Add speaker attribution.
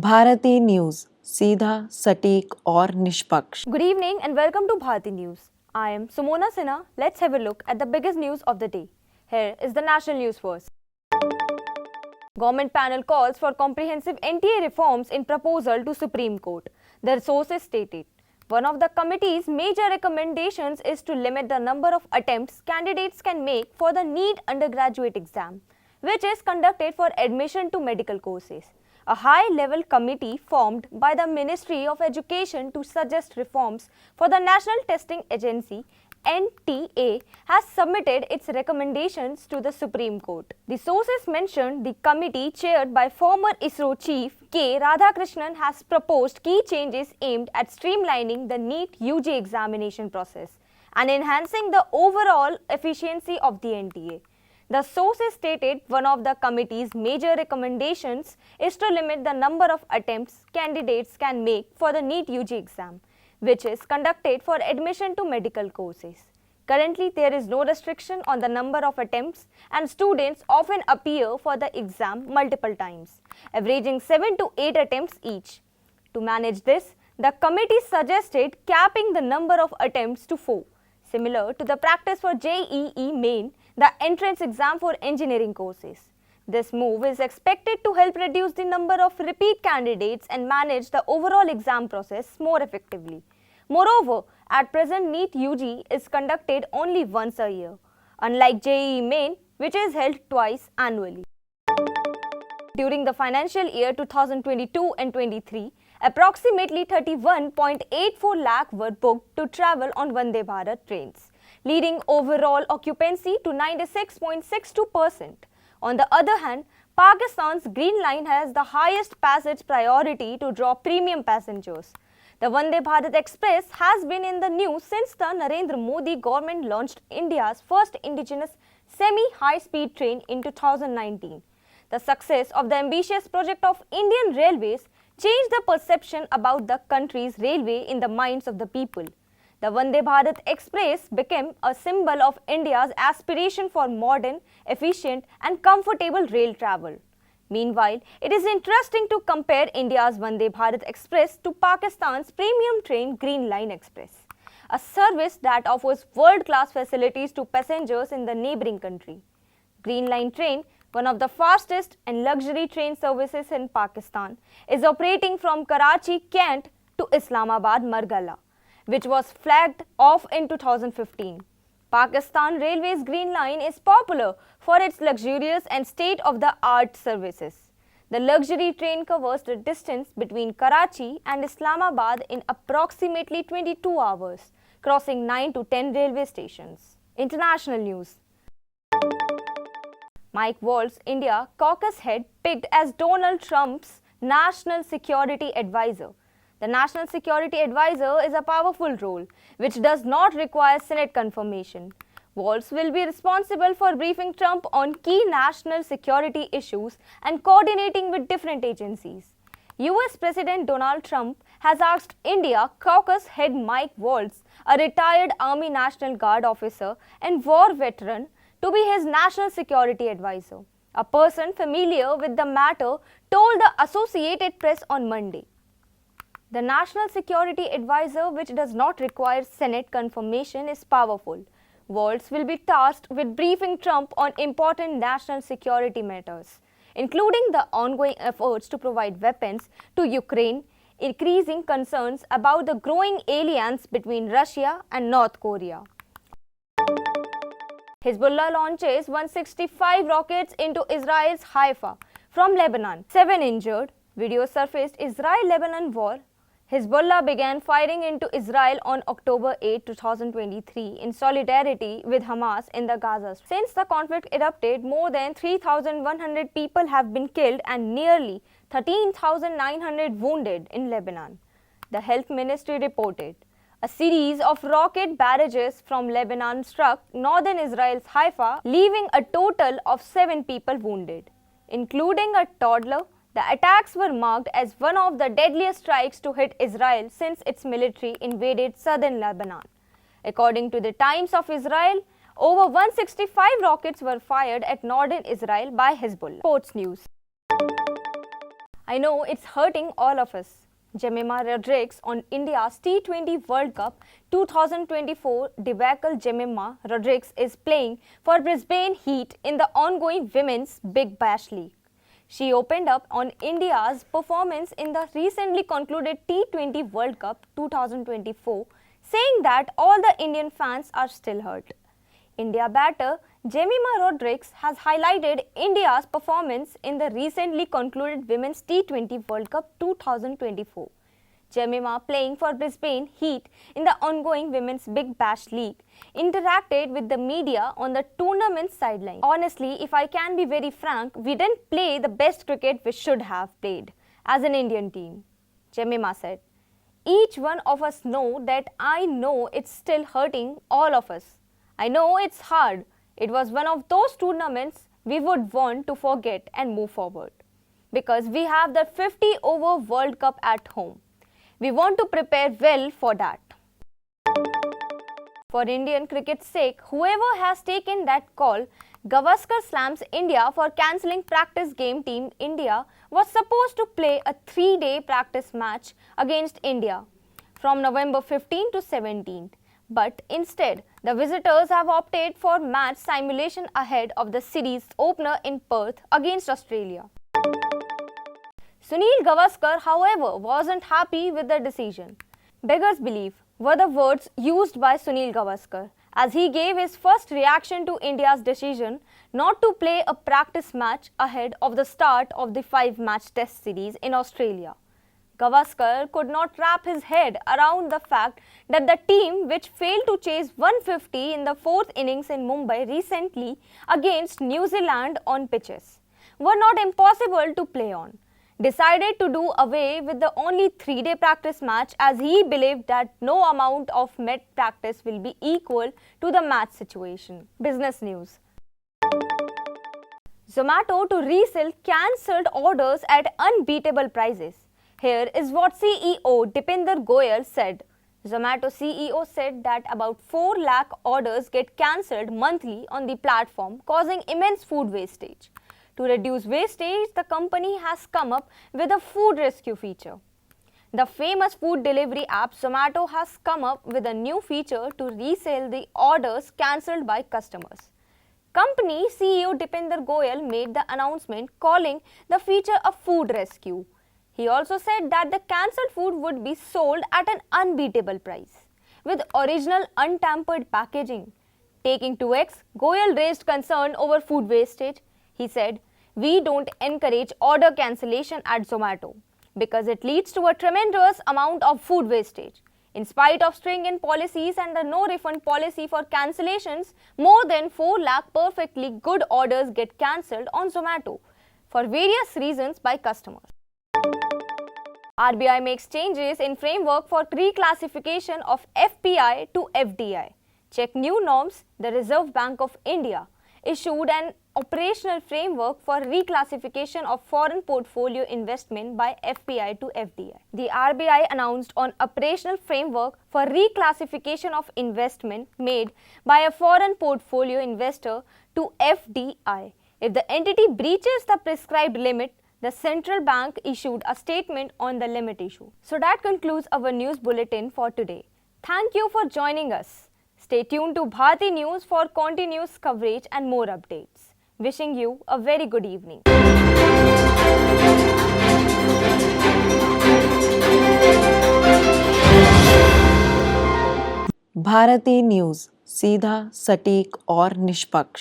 Speaker 1: Bharti news, सीधा, सटीक और निष्पक्ष।
Speaker 2: Good evening and welcome to Bharati News. I am Sumona Sinha. Let's have a look at the biggest news of the day. Here is the national news first. Government panel calls for comprehensive NTA reforms in proposal to Supreme Court. The sources stated, one of the committee's major recommendations is to limit the number of attempts candidates can make for the NEET undergraduate exam, which is conducted for admission to medical courses. A high-level committee formed by the Ministry of Education to suggest reforms for the National Testing Agency NTA has submitted its recommendations to the Supreme Court. The sources mentioned the committee chaired by former ISRO chief K. Radhakrishnan has proposed key changes aimed at streamlining the NEET-UG examination process and enhancing the overall efficiency of the NTA. The sources stated one of the committee's major recommendations is to limit the number of attempts candidates can make for the NEET-UG exam, which is conducted for admission to medical courses. Currently, there is no restriction on the number of attempts and students often appear for the exam multiple times, averaging 7 to 8 attempts each. To manage this, the committee suggested capping the number of attempts to 4, similar to the practice for JEE Main, the entrance exam for engineering courses. This move is expected to help reduce the number of repeat candidates and manage the overall exam process more effectively. Moreover, at present NEET-UG is conducted only once a year, unlike JEE Main, which is held twice annually. During the financial year 2022 and 23, approximately 31.84 lakh were booked to travel on Vande Bharat trains, leading overall occupancy to 96.62%. On the other hand, Pakistan's Green Line has the highest passage priority to draw premium passengers. The Vande Bharat Express has been in the news since the Narendra Modi government launched India's first indigenous semi-high-speed train in 2019. The success of the ambitious project of Indian Railways changed the perception about the country's railway in the minds of the people. The Vande Bharat Express became a symbol of India's aspiration for modern, efficient and comfortable rail travel. Meanwhile, it is interesting to compare India's Vande Bharat Express to Pakistan's premium train Green Line Express, a service that offers world-class facilities to passengers in the neighboring country. Green Line train, one of the fastest and luxury train services in Pakistan, is operating from Karachi, Kent to Islamabad, Margala, which was flagged off in 2015. Pakistan Railways Green Line is popular for its luxurious and state-of-the-art services. The luxury train covers the distance between Karachi and Islamabad in approximately 22 hours, crossing 9 to 10 railway stations. International news. Mike Waltz, India caucus head, picked as Donald Trump's national security advisor. The National Security Advisor is a powerful role, which does not require Senate confirmation. Waltz will be responsible for briefing Trump on key national security issues and coordinating with different agencies. US President Donald Trump has asked India caucus head Mike Waltz, a retired Army National Guard officer and war veteran, to be his national security advisor. A person familiar with the matter told the Associated Press on Monday. The National Security Advisor, which does not require Senate confirmation, is powerful. Waltz will be tasked with briefing Trump on important national security matters, including the ongoing efforts to provide weapons to Ukraine, increasing concerns about the growing alliance between Russia and North Korea. Hezbollah launches 165 rockets into Israel's Haifa from Lebanon. 7 injured. Video surfaced Israel-Lebanon war. Hezbollah began firing into Israel on October 8, 2023 in solidarity with Hamas in the Gaza Strip. Since the conflict erupted, more than 3,100 people have been killed and nearly 13,900 wounded in Lebanon, the health ministry reported. A series of rocket barrages from Lebanon struck northern Israel's Haifa, leaving a total of 7 people wounded, including a toddler. The attacks were marked as one of the deadliest strikes to hit Israel since its military invaded southern Lebanon. According to the Times of Israel, over 165 rockets were fired at northern Israel by Hezbollah. Sports news. I know it's hurting all of us. Jemima Rodriguez on India's T20 World Cup 2024 debacle. Jemima Rodriguez is playing for Brisbane Heat in the ongoing Women's Big Bash League. She opened up on India's performance in the recently concluded T20 World Cup 2024, saying that all the Indian fans are still hurt. India batter Jemima Rodriguez has highlighted India's performance in the recently concluded Women's T20 World Cup 2024. Jemima, playing for Brisbane Heat in the ongoing Women's Big Bash League, interacted with the media on the tournament sideline. Honestly, if I can be very frank, we didn't play the best cricket we should have played as an Indian team, Jemima said. Each one of us know that I know it's still hurting all of us. I know it's hard. It was one of those tournaments we would want to forget and move forward. Because we have the 50-over World Cup at home. We want to prepare well for that. For Indian cricket's sake, whoever has taken that call, Gavaskar slams India for cancelling practice game. Team India was supposed to play a 3-day practice match against India from November 15 to 17. But instead, the visitors have opted for match simulation ahead of the series opener in Perth against Australia. Sunil Gavaskar, however, wasn't happy with the decision. Beggars belief were the words used by Sunil Gavaskar as he gave his first reaction to India's decision not to play a practice match ahead of the start of the 5-match test series in Australia. Gavaskar could not wrap his head around the fact that the team, which failed to chase 150 in the 4th innings in Mumbai recently against New Zealand on pitches, were not impossible to play on, decided to do away with the only 3-day practice match as he believed that no amount of met practice will be equal to the match situation. Business news. Zomato to resell cancelled orders at unbeatable prices. Here is what CEO Dipinder Goyal said. Zomato CEO said that about 4 lakh orders get cancelled monthly on the platform, causing immense food wastage. To reduce wastage, the company has come up with a food rescue feature. The famous food delivery app Zomato has come up with a new feature to resell the orders cancelled by customers. Company CEO Dipinder Goyal made the announcement calling the feature a food rescue. He also said that the cancelled food would be sold at an unbeatable price, with original untampered packaging. Taking 2x, Goyal raised concern over food wastage. He said, "We don't encourage order cancellation at Zomato because it leads to a tremendous amount of food wastage. In spite of stringent policies and the no-refund policy for cancellations, more than 4 lakh perfectly good orders get cancelled on Zomato for various reasons by customers." RBI makes changes in framework for reclassification of FPI to FDI. Check new norms. The Reserve Bank of India issued an operational framework for reclassification of foreign portfolio investment by FPI to FDI. The RBI announced an operational framework for reclassification of investment made by a foreign portfolio investor to FDI. If the entity breaches the prescribed limit, the central bank issued a statement on the limit issue. So that concludes our news bulletin for today. Thank you for joining us. Stay tuned to Bharati News for continuous coverage and more updates. Wishing you a very good evening.
Speaker 1: Bharti news, सीधा, सटीक और निष्पक्ष।